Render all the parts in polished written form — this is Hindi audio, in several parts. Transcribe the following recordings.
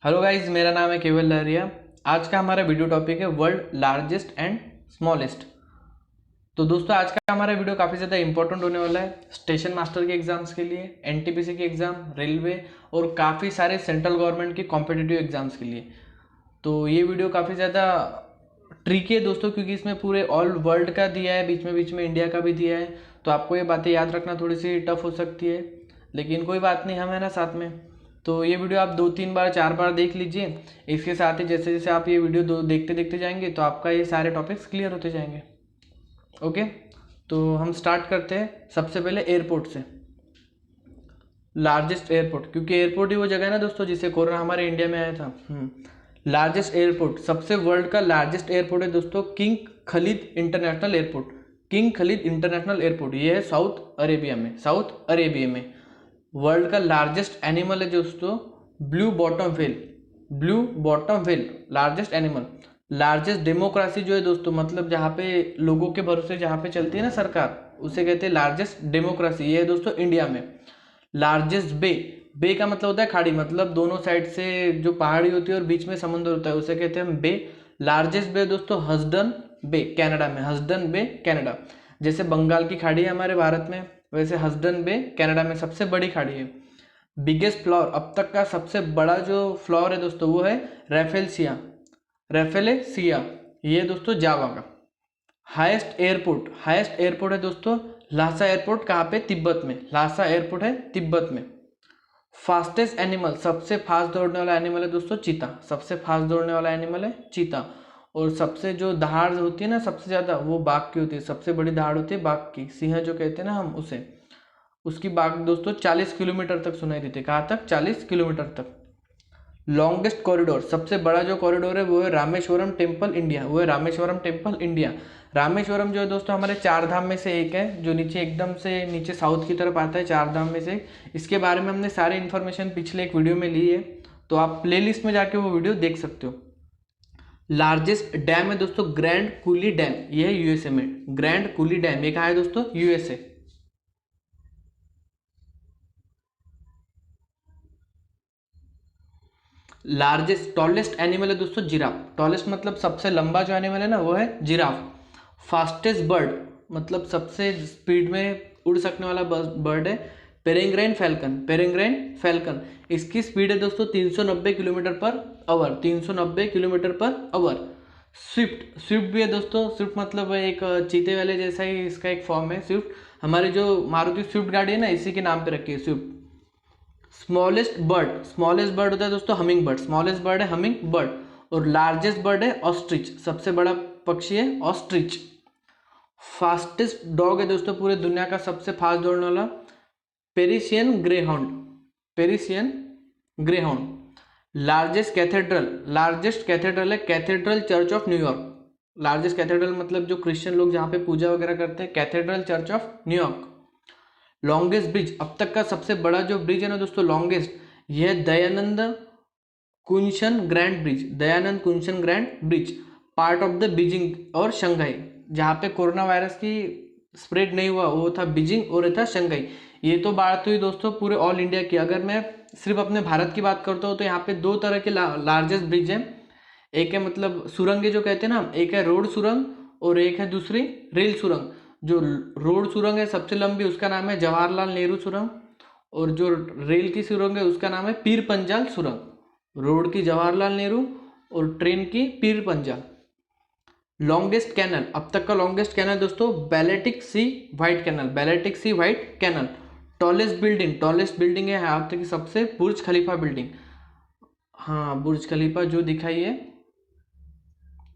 हेलो गाइज, मेरा नाम है केवल लहरिया। आज का हमारा वीडियो टॉपिक है वर्ल्ड लार्जेस्ट एंड स्मॉलेस्ट। तो दोस्तों, आज का हमारा वीडियो काफ़ी ज़्यादा इंपॉर्टेंट होने वाला है स्टेशन मास्टर के एग्जाम्स के लिए, एनटीपीसी के एग्ज़ाम, रेलवे और काफ़ी सारे सेंट्रल गवर्नमेंट के कॉम्पिटिटिव एग्जाम्स के लिए। तो ये वीडियो काफ़ी ज़्यादा ट्रिकी है दोस्तों, क्योंकि इसमें पूरे ऑल वर्ल्ड का दिया है, बीच में इंडिया का भी दिया है। तो आपको ये बातें याद रखना थोड़ी सी टफ हो सकती है, लेकिन कोई बात नहीं, हम है ना साथ में। तो ये वीडियो आप 2-3 बार 4 बार देख लीजिए। इसके साथ ही जैसे जैसे आप ये वीडियो देखते देखते जाएंगे तो आपका ये सारे टॉपिक्स क्लियर होते जाएंगे। ओके, तो हम स्टार्ट करते हैं सबसे पहले एयरपोर्ट से। लार्जेस्ट एयरपोर्ट, क्योंकि एयरपोर्ट ही वो जगह है ना दोस्तों जिससे कोरोना हमारे इंडिया में आया था। लार्जेस्ट एयरपोर्ट, सबसे वर्ल्ड का लार्जेस्ट एयरपोर्ट है दोस्तों king Khalid international airport. King Khalid international airport ये है साउथ अरेबिया में। वर्ल्ड का लार्जेस्ट एनिमल है दोस्तों blue bottom whale, largest animal. Largest democracy जो है दोस्तों, मतलब जहाँ पे लोगों के भरोसे जहाँ पे चलती है ना सरकार, उसे कहते हैं लार्जेस्ट डेमोक्रेसी। ये है दोस्तों इंडिया में। लार्जेस्ट बे का मतलब होता है खाड़ी, मतलब दोनों साइड से जो पहाड़ी होती है और बीच में समुद्र होता है उसे कहते हैं हम बे। लार्जेस्ट बे दोस्तों हस्डन बे कनाडा में, हस्डन बे कनाडा। जैसे बंगाल की खाड़ी है हमारे भारत में, वैसे हस्डन बे कनाडा में सबसे बड़ी खाड़ी है। बिगेस्ट फ्लोर, अब तक का सबसे बड़ा जो फ्लोर है दोस्तों वो है रेफेलसिया, ये दोस्तों जावा का। हाईएस्ट एयरपोर्ट है दोस्तों लासा एयरपोर्ट, कहाँ पे? तिब्बत में। लासा एयरपोर्ट है तिब्बत में। फास्टेस्ट एनिमल, सबसे फास्ट दौड़ने वाला एनिमल है दोस्तों चीता, सबसे फास्ट दौड़ने वाला एनिमल है चीता। और सबसे जो दहाड़ होती है ना सबसे ज़्यादा, वो बाघ की होती है, सबसे बड़ी दहाड़ होती है बाघ की, सिंह जो कहते हैं ना हम उसे। उसकी बाघ दोस्तों 40 किलोमीटर तक सुनाई देती है। कहाँ तक? 40 किलोमीटर तक। लॉन्गेस्ट कॉरिडोर, सबसे बड़ा जो कॉरिडोर है वो है रामेश्वरम टेम्पल इंडिया। रामेश्वरम जो है दोस्तों हमारे 4 धाम में से एक है, जो नीचे एकदम से नीचे साउथ की तरफ आता है, 4 धाम में से। इसके बारे में हमने सारी इन्फॉर्मेशन पिछले एक वीडियो में ली है, तो आप प्लेलिस्ट में जाके वो वीडियो देख सकते हो। लार्जेस्ट डैम है दोस्तों ग्रैंड कूली डैम, ये है यूएसए में। ग्रैंड कूली डैम ये कहाँ है दोस्तों? यूएसए। लार्जेस्ट टॉलेस्ट एनिमल है दोस्तों जिराफ। टॉलेस्ट मतलब सबसे लंबा जो एनिमल है ना वो है जिराफ। फास्टेस्ट बर्ड, मतलब सबसे स्पीड में उड़ सकने वाला बर्ड है पेरेंग्राइन फैल्कन। इसकी स्पीड है दोस्तों 390 kilometre per hour, 390 kilometre per hour. Swift भी है दोस्तों। स्विफ्ट मतलब एक चीते वाले जैसा ही इसका एक फॉर्म है स्विफ्ट। हमारी जो मारुति स्विफ्ट गाड़ी है ना इसी के नाम पे रखी है स्विफ्ट। स्मॉलेस्ट बर्ड होता है दोस्तों हमिंग बर्ड, स्मॉलेस्ट बर्ड है हमिंग बर्ड। और लार्जेस्ट बर्ड है ऑस्ट्रिच, सबसे बड़ा पक्षी है ऑस्ट्रिच। फास्टेस्ट डॉग है दोस्तों पूरे दुनिया का सबसे फास्ट दौड़ने वाला पेरिसियन ग्रेहाउंड। लार्जेस्ट कैथेड्रल है cathedral church of New York. Largest cathedral मतलब जो क्रिश्चियन लोग जहाँ पे पूजा वगैरह करते हैं, cathedral church of New York. Longest bridge, अब तक का सबसे बड़ा जो ब्रिज है ना दोस्तों लॉन्गेस्ट, यह Danyang Kunshan grand bridge, part of the Beijing और शंघाई। जहाँ पे कोरोना वायरस की स्प्रेड नहीं हुआ वो था बीजिंग और था शंघाई। ये तो बात हुई दोस्तों पूरे ऑल इंडिया की। अगर मैं सिर्फ अपने भारत की बात करता हूँ तो यहाँ पे 2 तरह के लार्जेस्ट ब्रिज हैं। एक है मतलब सुरंग जो कहते हैं ना, एक है रोड सुरंग और एक है दूसरी रेल सुरंग। जो रोड सुरंग है सबसे लंबी, उसका नाम है जवाहरलाल नेहरू सुरंग, और जो रेल की सुरंग है उसका नाम है पीर पंजाल सुरंग। रोड की जवाहरलाल नेहरू और ट्रेन की पीर पंजाल। लॉन्गेस्ट कैनल, अब तक का लॉन्गेस्ट कैनल दोस्तों बैलेटिक सी व्हाइट कैनल। टॉलेस्ट बिल्डिंग है आज तक की सबसे बुर्ज खलीफा बिल्डिंग। हाँ, बुर्ज खलीफा जो दिखाई है,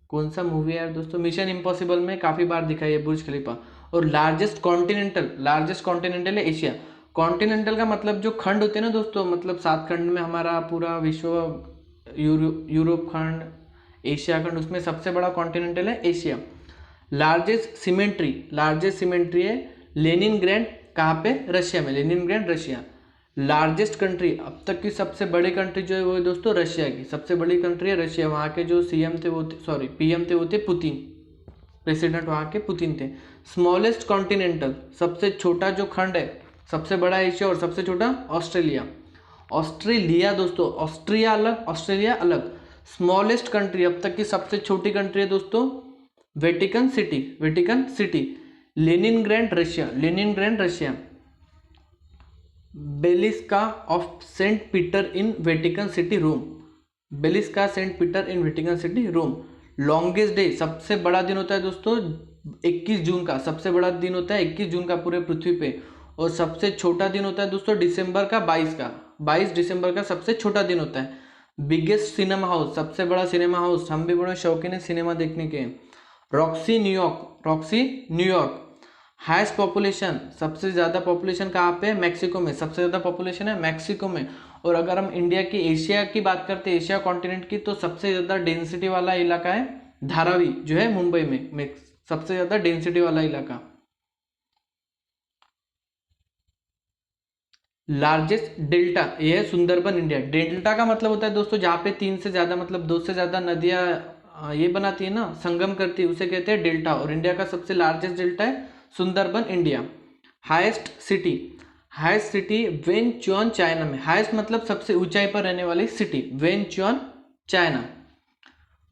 कौन सा मूवी है यार दोस्तों, मिशन इम्पॉसिबल में काफ़ी बार दिखाई है बुर्ज खलीफा। और लार्जेस्ट कॉन्टिनेंटल है एशिया। कॉन्टिनेंटल का मतलब जो खंड होते हैं ना दोस्तों, मतलब 7 खंड में हमारा पूरा विश्व, यूरोप खंड, एशिया खंड, उसमें सबसे बड़ा कॉन्टिनेंटल है एशिया। लार्जेस्ट सीमेंट्री है लेनिनग्रैड, कहाँ पे? रशिया में, लेनिनग्रैड रशिया। लार्जेस्ट कंट्री, अब तक की सबसे बड़ी कंट्री जो है वो है दोस्तों रशिया की, सबसे बड़ी कंट्री है रशिया। वहाँ के जो पीएम थे वो थे पुतिन, प्रेसिडेंट वहाँ के पुतिन थे। स्मॉलेस्ट कॉन्टिनेंटल, सबसे छोटा जो खंड है, सबसे बड़ा एशिया और सबसे छोटा ऑस्ट्रेलिया। ऑस्ट्रेलिया दोस्तों, ऑस्ट्रिया अलग, ऑस्ट्रेलिया अलग। स्मॉलेस्ट कंट्री, अब तक की सबसे छोटी कंट्री है दोस्तों Vatican City, Vatican City. Leningrad Russia, Leningrad Russia. Basilica of Saint Peter in Vatican City Rome, basilica Saint Peter in Vatican City Rome. Longest day, सबसे बड़ा दिन होता है दोस्तों 21 जून का, सबसे बड़ा दिन होता है 21 जून का पूरे पृथ्वी पे। और सबसे छोटा दिन होता है दोस्तों दिसंबर का 22 का, 22 दिसंबर का सबसे छोटा दिन होता है। बिगेस्ट सिनेमा हाउस, सबसे बड़ा सिनेमा हाउस, हम भी बड़े शौकीन है सिनेमा देखने के, Roxy New York, Roxy New York. Highest population, सबसे ज़्यादा पॉपुलेशन कहाँ पे है? मैक्सिको में, सबसे ज़्यादा पॉपुलेशन है मैक्सिको में। और अगर हम इंडिया की, एशिया की बात करते हैं, एशिया कॉन्टिनेंट की, तो सबसे ज़्यादा डेंसिटी वाला इलाका है धारावी जो है मुंबई में सबसे ज़्यादा डेंसिटी वाला इलाका। लार्जेस्ट डेल्टा, ये है सुंदरबन इंडिया। डेल्टा का मतलब होता है दोस्तों जहाँ पे 3 से ज़्यादा, मतलब 2 से ज़्यादा नदियाँ ये बनाती है ना, संगम करती है, उसे कहते हैं डेल्टा। और इंडिया का सबसे लार्जेस्ट डेल्टा है Sundarban India. Highest city, highest city Wenchuan China में, हाईएस्ट मतलब सबसे ऊंचाई पर रहने वाली city, Wenchuan China.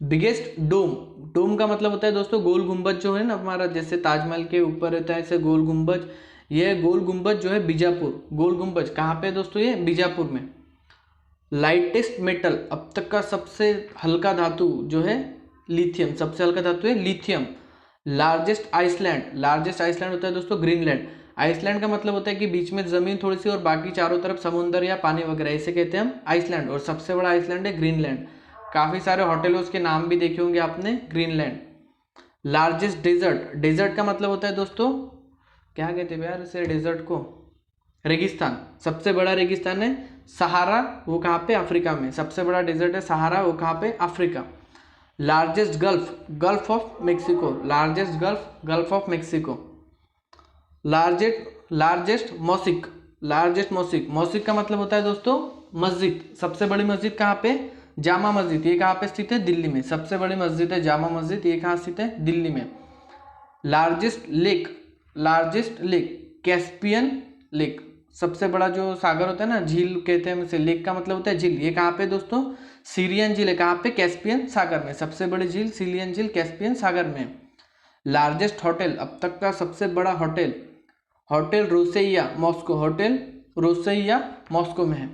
Biggest dome, dome का मतलब होता है दोस्तों गोल गुंबज जो है ना हमारा, जैसे ताजमहल के ऊपर रहता है ऐसे गोल गुंबज, ये गोल गुंबज जो है बीजापुर, गोल गुंबज कहाँ पे है दोस्तों? ये बीजापुर में। लाइटेस्ट मेटल, अब तक का सबसे हल्का धातु जो है लिथियम, सबसे हल्का धातु है lithium. Largest island, largest island होता है दोस्तों ग्रीनलैंड। आइसलैंड का मतलब होता है कि बीच में जमीन थोड़ी सी और बाकी चारों तरफ समुद्र या पानी वगैरह, इसे कहते हैं हम आइसलैंड। और सबसे बड़ा आइसलैंड है ग्रीनलैंड। काफ़ी सारे होटलों के नाम भी देखे होंगे आपने, ग्रीनलैंड। लार्जेस्ट डेजर्ट, डेजर्ट का मतलब होता है दोस्तों, क्या कहते हैं यार इसे डेजर्ट को? रेगिस्तान। सबसे बड़ा रेगिस्तान है सहारा, वो कहाँ पे? अफ्रीका में। सबसे बड़ा डेजर्ट है सहारा, वो कहाँ पे? Africa. Largest gulf, gulf of Mexico, largest gulf, gulf of Mexico. Largest mosque, largest mosque, mosque का मतलब होता है दोस्तों मस्जिद। सबसे बड़ी मस्जिद कहाँ पे? जामा मस्जिद, ये कहाँ पे स्थित है? दिल्ली में। सबसे बड़ी मस्जिद है जामा मस्जिद, ये कहाँ स्थित है? दिल्ली में। Largest lake, largest lake Caspian lake, सबसे बड़ा जो सागर होता है ना, झील कहते हैं उसे, लेक का मतलब होता है झील, ये कहाँ पे दोस्तों? सीरियन झील है, कहाँ पे? कैस्पियन सागर में। सबसे बड़ी झील सीरियन झील कैस्पियन सागर में। लार्जेस्ट होटल, अब तक का सबसे बड़ा hotel, hotel Rossiya Moscow, hotel Rossiya Moscow में है।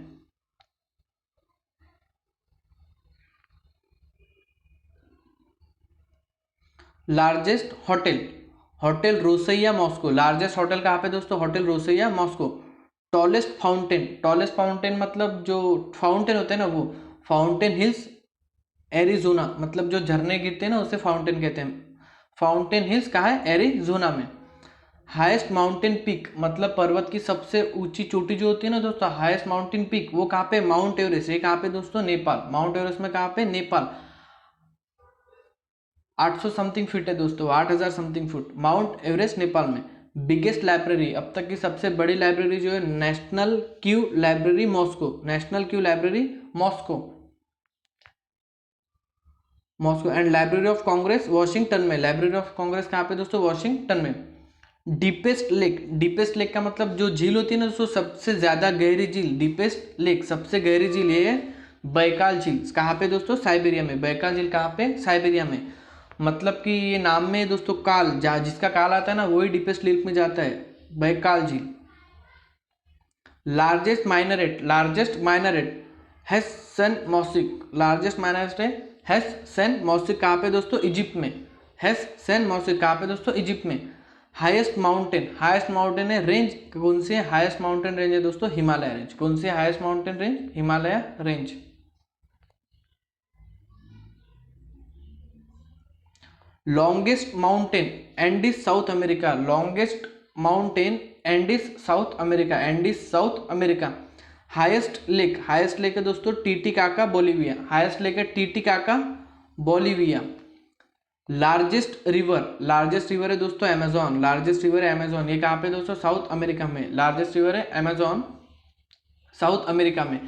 Largest hotel, hotel Rossiya Moscow, largest hotel कहाँ पे दोस्तों? Hotel Rossiya Moscow. Tallest fountain, tallest fountain मतलब जो फाउंटेन होते हैं ना वो, फाउंटेन हिल्स एरिजोना, मतलब जो झरने गिरते हैं ना उसे फाउंटेन कहते हैं। फाउंटेन हिल्स कहाँ है? एरिजोना में। हाईएस्ट माउंटेन पीक, मतलब पर्वत की सबसे ऊंची चोटी जो होती है ना दोस्तों, हाईएस्ट माउंटेन पीक, वो कहाँ पे? माउंट एवरेस्ट, ये कहाँ पे दोस्तों? नेपाल। माउंट एवरेस्ट में कहाँ पे? नेपाल। 800 समथिंग फीट है दोस्तों, 8000 something foot, mount Everest Nepal में। बिगेस्ट लाइब्रेरी, अब तक की सबसे बड़ी लाइब्रेरी जो है national Q library Moscow, national Q library Moscow, Moscow. And library of Congress Washington में, लाइब्रेरी ऑफ कांग्रेस कहाँ पे दोस्तों? वॉशिंगटन में। डीपेस्ट लेक, डीपेस्ट लेक का मतलब जो झील होती है ना दोस्तों, सबसे ज्यादा गहरी झील, डीपेस्ट लेक, सबसे गहरी झील ये है बैकाल झील, कहाँ पे दोस्तों? साइबेरिया में। बैकाल झील कहाँ पे? साइबेरिया में। मतलब कि ये नाम में दोस्तों काल, जहाँ जिसका काल आता है ना वही डीपेस्ट लेक में जाता है, बैकाल झील। लार्जेस्ट माइनरेट, लार्जेस्ट माइनरेट हेसन मॉसिक, लार्जेस्ट माइनरेट है हेसन मॉसिक, कहाँ पे दोस्तों? इजिप्ट में। हेसन मॉसिक कहाँ पे दोस्तों? इजिप्ट में। हाईएस्ट माउंटेन, हाईएस्ट माउंटेन है रेंज, कौन सी है? हाईएस्ट माउंटेन रेंज है दोस्तों हिमालय रेंज। कौन सी है highest mountain range? Himalaya range. Longest mountain Andes south America, longest mountain Andes south America, Andes south America. Highest lake, highest lake है दोस्तों टीटीकाका बोलिविया, हाईएस्ट लेक है Titicaca Bolivia. Largest river, largest river है दोस्तों अमेजोन, लार्जेस्ट रिवर है अमेजोन, ये कहाँ पे दोस्तों? साउथ अमेरिका में। लार्जेस्ट रिवर है अमेजोन, साउथ अमेरिका में।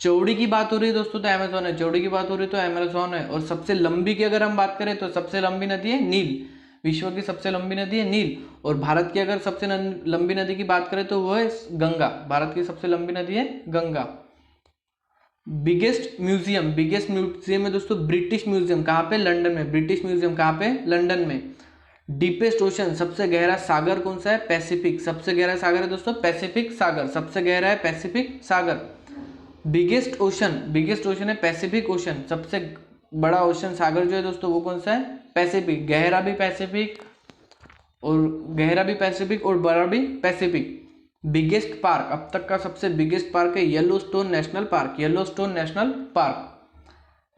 चौड़ी की बात हो रही है दोस्तों तो अमेजोन है, चौड़ी की बात हो रही है तो अमेजोन है। और सबसे लंबी की अगर हम बात करें तो सबसे लंबी नदी है नील, विश्व की सबसे लंबी नदी है नील। और भारत की अगर सबसे लंबी नदी की बात करें तो वो है गंगा, भारत की सबसे लंबी नदी है गंगा। बिगेस्ट म्यूजियम है दोस्तों ब्रिटिश म्यूजियम, कहाँ पे? लंदन में। ब्रिटिश म्यूजियम कहाँ पे? लंदन में। डीपेस्ट ओशन, सबसे गहरा सागर कौन सा है? पैसिफिक। सबसे गहरा सागर है दोस्तों पैसिफिक सागर, सबसे गहरा है पैसिफिक सागर। बिगेस्ट ओशन है पैसिफिक ओशन, सबसे बड़ा ओशन सागर जो है दोस्तों वो कौन सा है? पैसिफिक। गहरा भी पैसिफिक और बड़ा भी पैसिफिक। बिगेस्ट पार्क, अब तक का सबसे बिगेस्ट पार्क है Yellowstone national park.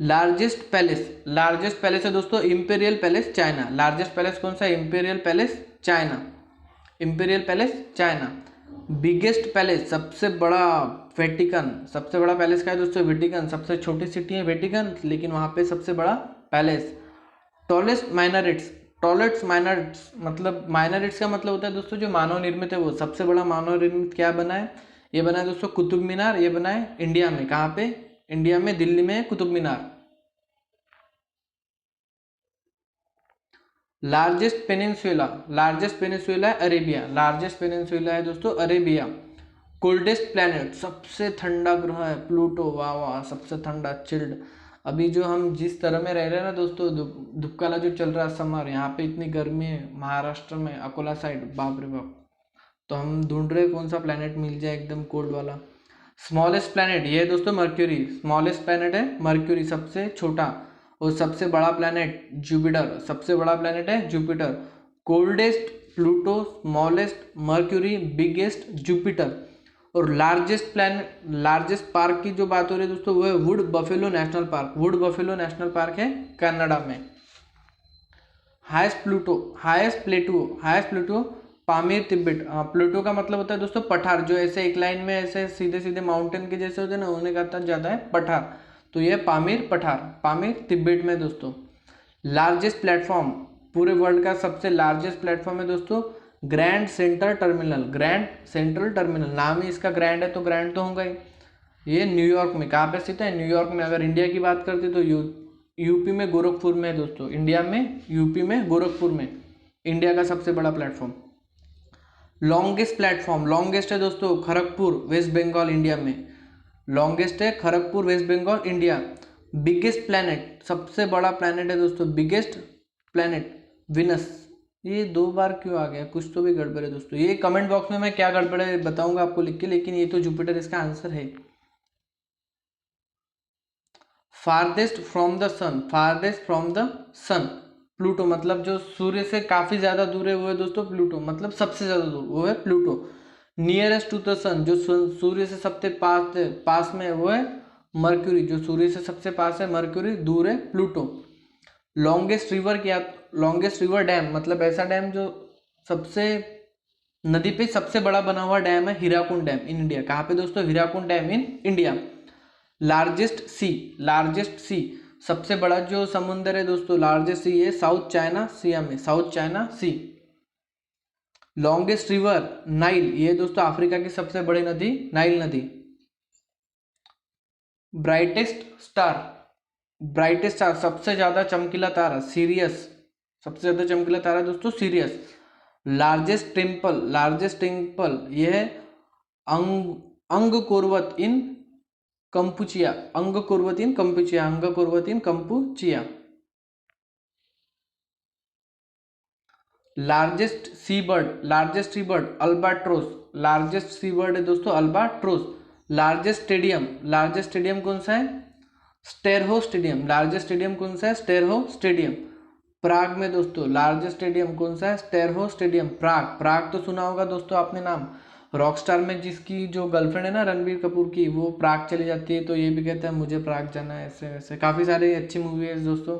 Largest palace है दोस्तों imperial palace China. Largest palace कौन सा है? Imperial palace China. Biggest palace, सबसे बड़ा वेटिकन। सबसे बड़ा पैलेस का है दोस्तों वेटिकन। सबसे छोटी सिटी है वेटिकन, लेकिन वहां पे सबसे बड़ा पैलेस। टॉलेस्ट माइनरिट्स मतलब माइनरिट्स का मतलब होता है दोस्तों जो मानव निर्मित है वो। सबसे बड़ा मानव निर्मित क्या बना है? ये बना है दोस्तों कुतुब मीनार। ये बना है इंडिया में। कहाँ पे? इंडिया में दिल्ली में कुतुब मीनार। लार्जेस्ट पेनिनसुला है अरेबिया। कोल्डेस्ट प्लैनेट, सबसे ठंडा ग्रह है प्लूटो। वाह वाह, सबसे ठंडा चिल्ड। अभी जो हम जिस तरह में रह रहे हैं ना दोस्तों, धुपकाला जो चल रहा है समर, यहाँ पे इतनी गर्मी है महाराष्ट्र में अकोला साइड, बाप रे बाप। तो हम ढूंढ रहे कौन सा प्लैनेट मिल जाए एकदम कोल्ड वाला। स्मॉलेस्ट प्लैनेट ये है दोस्तों मर्क्यूरी। स्मॉलेस्ट प्लैनेट है मर्क्यूरी, सबसे छोटा। और सबसे बड़ा प्लैनेट जुपिटर, सबसे बड़ा प्लैनेट है Jupiter. Coldest Pluto, smallest mercury, biggest Jupiter. और लार्जेस्ट पार्क की जो बात हो रही है दोस्तों वो है वुड बफेलो नेशनल पार्क है कनाडा में। हाईएस्ट प्लेटो पामीर तिब्बत। प्लेटो का मतलब होता है दोस्तों पठार, जो ऐसे एक लाइन में ऐसे सीधे सीधे माउंटेन के जैसे होते हैं ना, उन्हें कहता जाता है पठार। तो ये पामीर तिब्बत में दोस्तों। लार्जेस्ट प्लेटफॉर्म, पूरे वर्ल्ड का सबसे लार्जेस्ट प्लेटफॉर्म है दोस्तों ग्रैंड सेंट्रल टर्मिनल। नाम ही इसका ग्रैंड है तो ग्रैंड तो होगा ही। ये न्यूयॉर्क में। कहाँ पे स्थित है? न्यूयॉर्क में। अगर इंडिया की बात करते तो यूपी में गोरखपुर में है दोस्तों। इंडिया में यूपी में गोरखपुर में इंडिया का सबसे बड़ा प्लेटफॉर्म। लॉन्गेस्ट है दोस्तों खड़गपुर वेस्ट बंगाल इंडिया में। लॉन्गेस्ट है Kharagpur west Bengal India. Biggest planet, सबसे बड़ा प्लैनेट है दोस्तों बिगेस्ट प्लैनेट विनस। ये 2 बार क्यों आ गया? कुछ तो भी गड़बड़ है दोस्तों। ये कमेंट बॉक्स में मैं क्या गड़बड़ है बताऊंगा आपको लिख के, लेकिन ये तो जुपिटर इसका आंसर है। Farthest from the sun Pluto, मतलब जो सूर्य से काफी ज्यादा दूर है वो है दोस्तों प्लूटो, मतलब सबसे ज्यादा दूर वो है प्लूटो। नियरेस्ट टू द सन, जो सूर्य से सबसे पास में है वो है मर्क्यूरी। जो सूर्य से सबसे पास है मर्क्यूरी, दूर है प्लूटो। लॉन्गेस्ट रिवर डैम, मतलब ऐसा डैम जो सबसे नदी पे सबसे बड़ा बना हुआ डैम है हीराकुंड डैम इन इंडिया। कहाँ पे दोस्तों? Hirakud dam in India. Largest सी, सबसे बड़ा जो समुद्र है दोस्तों लार्जेस्ट सी है साउथ चाइना सी। लॉन्गेस्ट रिवर नाइल, ये दोस्तों अफ्रीका की सबसे बड़ी नदी नाइल नदी। ब्राइटेस्ट स्टार, सबसे ज्यादा चमकीला तारा सीरियस, सबसे ज्यादा चमकीला तारा दोस्तों सीरियस। लार्जेस्ट टेम्पल ये है Angkor Wat in Kampuchea. Largest sea bird albatross, largest sea bird है दोस्तों अल्बाट्रोस। लार्जेस्ट स्टेडियम कौन सा है? स्टेरहो स्टेडियम। लार्जेस्ट स्टेडियम कौन सा है? स्टेरहो स्टेडियम। प्राग में दोस्तों लार्जेस्ट स्टेडियम कौन सा है? स्टेरहो स्टेडियम प्राग तो सुना होगा दोस्तों आपने नाम। रॉकस्टार में जिसकी जो गर्लफ्रेंड है ना रणबीर कपूर की, वो प्राग चली जाती है तो ये भी कहता है मुझे प्राग जाना है, ऐसे वैसे काफ़ी सारी अच्छी मूवी है दोस्तों।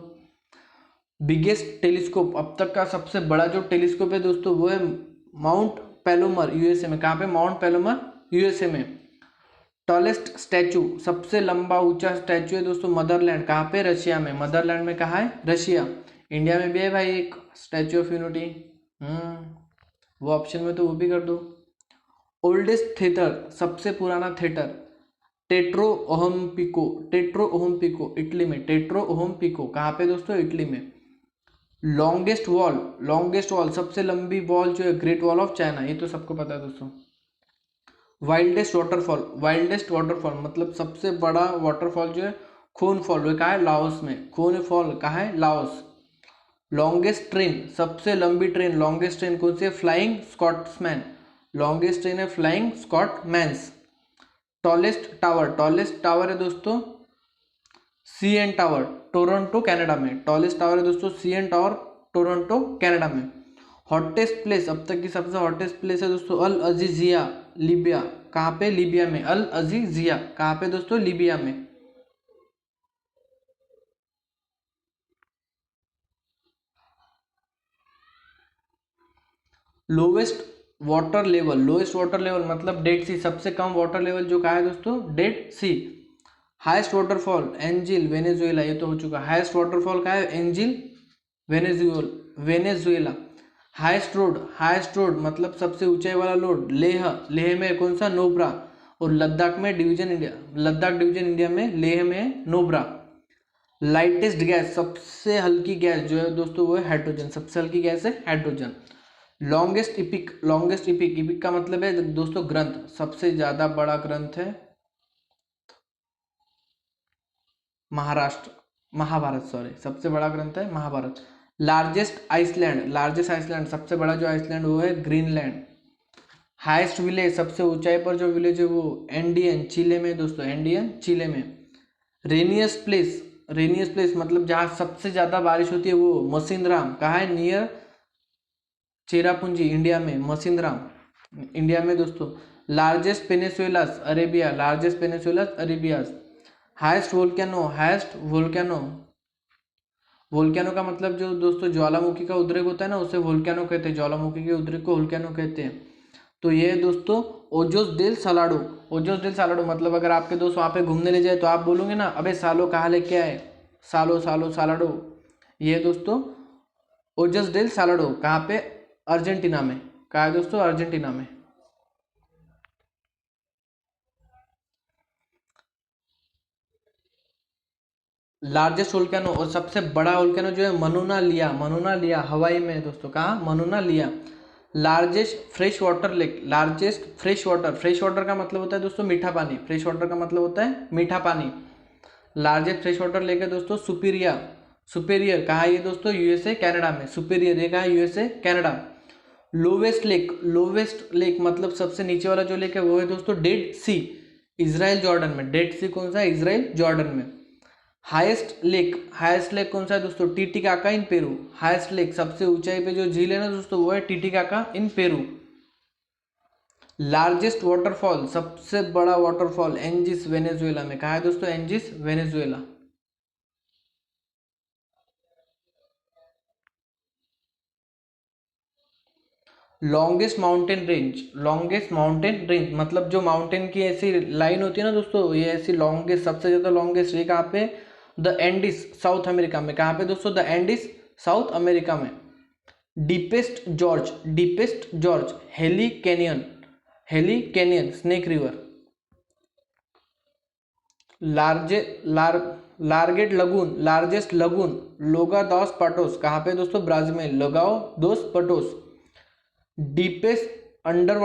बिगेस्ट टेलीस्कोप, अब तक का सबसे बड़ा जो टेलीस्कोप है दोस्तों वो है माउंट पेलोमर यूएसए में। कहाँ पे? माउंट पेलोमर यूएसए में। टॉलेस्ट स्टैचू, सबसे लंबा ऊंचा स्टैचू है दोस्तों मदरलैंड। कहाँ पे? रशिया में। मदरलैंड में कहाँ है? रशिया। इंडिया में भी है भाई एक स्टैचू ऑफ यूनिटी। वो ऑप्शन में तो वो भी कर दो। ओल्डेस्ट थिएटर, सबसे पुराना थिएटर टेट्रो ओहम्पिको इटली में। कहाँ पे दोस्तों? इटली में। लॉन्गेस्ट वॉल, सबसे लंबी वॉल जो है ग्रेट वॉल ऑफ चाइना, ये तो सबको पता है दोस्तों। वाइल्डेस्ट वाटरफॉल मतलब सबसे बड़ा वाटरफॉल जो है खून फॉल, वो कहाँ है? लाओस में। खून फॉल कहाँ है? लाओस। लॉन्गेस्ट ट्रेन, सबसे लंबी ट्रेन, लॉन्गेस्ट ट्रेन कौन सी है? Flying Scotsman. लॉन्गेस्ट ट्रेन है फ्लाइंग स्कॉटमैन्स। टॉलेस्ट टावर है दोस्तों सीएन टावर, टोरंटो कनाडा में। टॉलेस्ट टावर है दोस्तों सीएन टावर, टोरंटो कनाडा में। हॉटेस्ट प्लेस, अब तक की सबसे हॉटेस्ट प्लेस है दोस्तों अल अजीजिया, लीबिया। कहाँ पे? लीबिया में। अल अजीजिया कहाँ पे दोस्तों? लीबिया में। लोएस्ट वाटर लेवल मतलब डेड सी, सबसे कम वाटर लेवल जो कहा है दोस्तों? डेड सी। हाईएस्ट वाटरफॉल एंजिल वेनेजुएला, ये तो हो चुका। हाईएस्ट वाटरफॉल का है? Angel Venezuela. हाईएस्ट रोड मतलब सबसे ऊंचाई वाला रोड लेह में कौन सा? नोब्रा। और लद्दाख डिवीजन इंडिया में लेह में नोब्रा। लाइटेस्ट गैस, सबसे हल्की गैस जो है दोस्तों वो है हाइड्रोजन, सबसे हल्की गैस है हाइड्रोजन। लॉन्गेस्ट इपिक का मतलब है दोस्तों ग्रंथ, सबसे ज्यादा बड़ा ग्रंथ है महाभारत, सबसे बड़ा ग्रंथ है महाभारत। लार्जेस्ट आइसलैंड सबसे बड़ा जो आइसलैंड वो है ग्रीनलैंड। हाईएस्ट विलेज, सबसे ऊंचाई पर जो विलेज है वो एंडियन चिले में दोस्तों, एंडियन चिले में। रेनियस प्लेस मतलब जहाँ सबसे ज्यादा बारिश होती है वो मसिंद्राम। कहाँ है? नियर चेरापूंजी, इंडिया में। मसिंद्राम इंडिया में दोस्तों। Largest पेनिसुलास Arabia's. हाईएस्ट वोल्केनो का मतलब जो दोस्तों ज्वालामुखी का उद्रेक होता है ना, उसे वोल्केनो कहते हैं, ज्वालामुखी के उद्रेक को वोल्केनो कहते हैं। तो ये है दोस्तों ओजोस डेल सालाडो मतलब अगर आपके दोस्त वहाँ पे घूमने ले जाए तो आप बोलोगे ना, अबे सालो कहाँ लेके आए? सालो सालाडो। ये है दोस्तों ओजस डेल सालाडो, कहाँ पे? अर्जेंटीना में। कहाँ है दोस्तों? अर्जेंटीना में। लार्जेस्ट वोल्केनो और सबसे बड़ा वोल्केनो जो है मनुना लिया हवाई में है दोस्तों। कहाँ? मनुना लिया। फ्रेश वाटर का मतलब होता है दोस्तों मीठा पानी। फ्रेश वाटर का मतलब होता है मीठा पानी। लार्जेस्ट फ्रेश वाटर लेक है दोस्तों सुपेरियर कहाँ है ये दोस्तों? यूएसए कनाडा में। सुपेरियर ये कहाँ है? USA Canada. लोवेस्ट लेक मतलब सबसे नीचे वाला जो लेक है वो है दोस्तों डेड सी, इजराइल जॉर्डन में। डेड सी कौन सा है? इजराइल जॉर्डन में। हाईएस्ट लेक कौन सा है दोस्तों? टीटीकाका इन पेरू। हाईएस्ट लेक सबसे ऊंचाई पे जो झील है ना दोस्तों वो है टीटीकाका इन पेरू। लार्जेस्ट वाटरफॉल, सबसे बड़ा वाटरफॉल एंजिस वेनेजुएला में। कहा है दोस्तों? एंजिस वेनेजुएला। लॉन्गेस्ट माउंटेन रेंज मतलब जो माउंटेन की ऐसी लाइन होती है ना दोस्तों, ये ऐसी लॉन्गेस्ट, सबसे ज्यादा लॉन्गेस्ट ये कहाँ पे? द एंडिस, साउथ अमेरिका में। कहाँ पे दोस्तों? द एंडिस, साउथ अमेरिका में। Deepest gorge Hells Canyon Snake River. Large लार largest lagoon Lagoa dos Patos. कहाँ पे दोस्तों? ब्राजील में। Lagoa dos Patos. Deepest under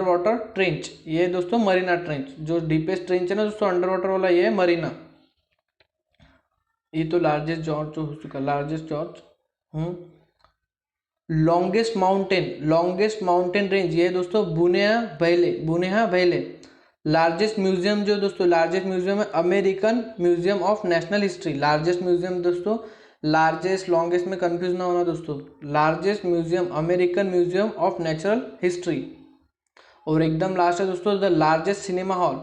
water trench ये दोस्तों मरीना ट्रेंच। जो डीपेस्ट ट्रेंच है ना दोस्तों अंडर वाटर वाला, ये है मरीना। ये तो लार्जेस्ट जॉर्ज हो चुका, largest George. Longest mountain range ये दोस्तों बुनेहा वैले। लार्जेस्ट म्यूजियम जो दोस्तों, लार्जेस्ट म्यूजियम है American museum of national history. Largest museum दोस्तों, लार्जेस्ट लॉन्गेस्ट में कंफ्यूज ना होना दोस्तों। Largest museum American museum of natural history. और एकदम लास्ट है दोस्तों the largest cinema hall.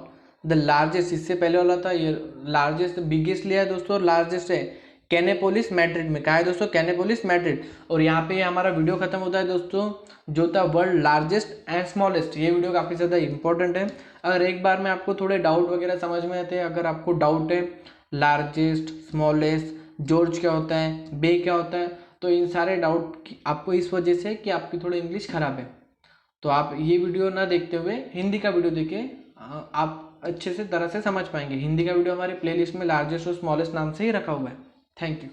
The largest, इससे पहले वाला था ये लार्जेस्ट, बिगेस्ट लिया है दोस्तों, लार्जेस्ट है कैनेपोलिस मैड्रिड में। कहा है दोस्तों? कैनेपोलिस मैड्रिड। और यहाँ पे हमारा वीडियो खत्म होता है दोस्तों, जो था वर्ल्ड लार्जेस्ट एंड स्मॉलेस्ट। ये वीडियो काफ़ी ज़्यादा इंपॉर्टेंट है। अगर एक बार में आपको थोड़े डाउट वगैरह समझ में आते हैं, अगर आपको डाउट है लार्जेस्ट, स्मॉलेस्ट, जॉर्ज क्या होता है, बे क्या होता है, तो इन सारे डाउट आपको इस वजह से कि आपकी थोड़ी इंग्लिश खराब है, तो आप ये वीडियो ना देखते हुए हिंदी का वीडियो देखे आप अच्छे से तरह से समझ पाएंगे। हिंदी का वीडियो हमारे प्लेलिस्ट में लार्जेस्ट और स्मॉलेस्ट नाम से ही रखा हुआ है। Thank you.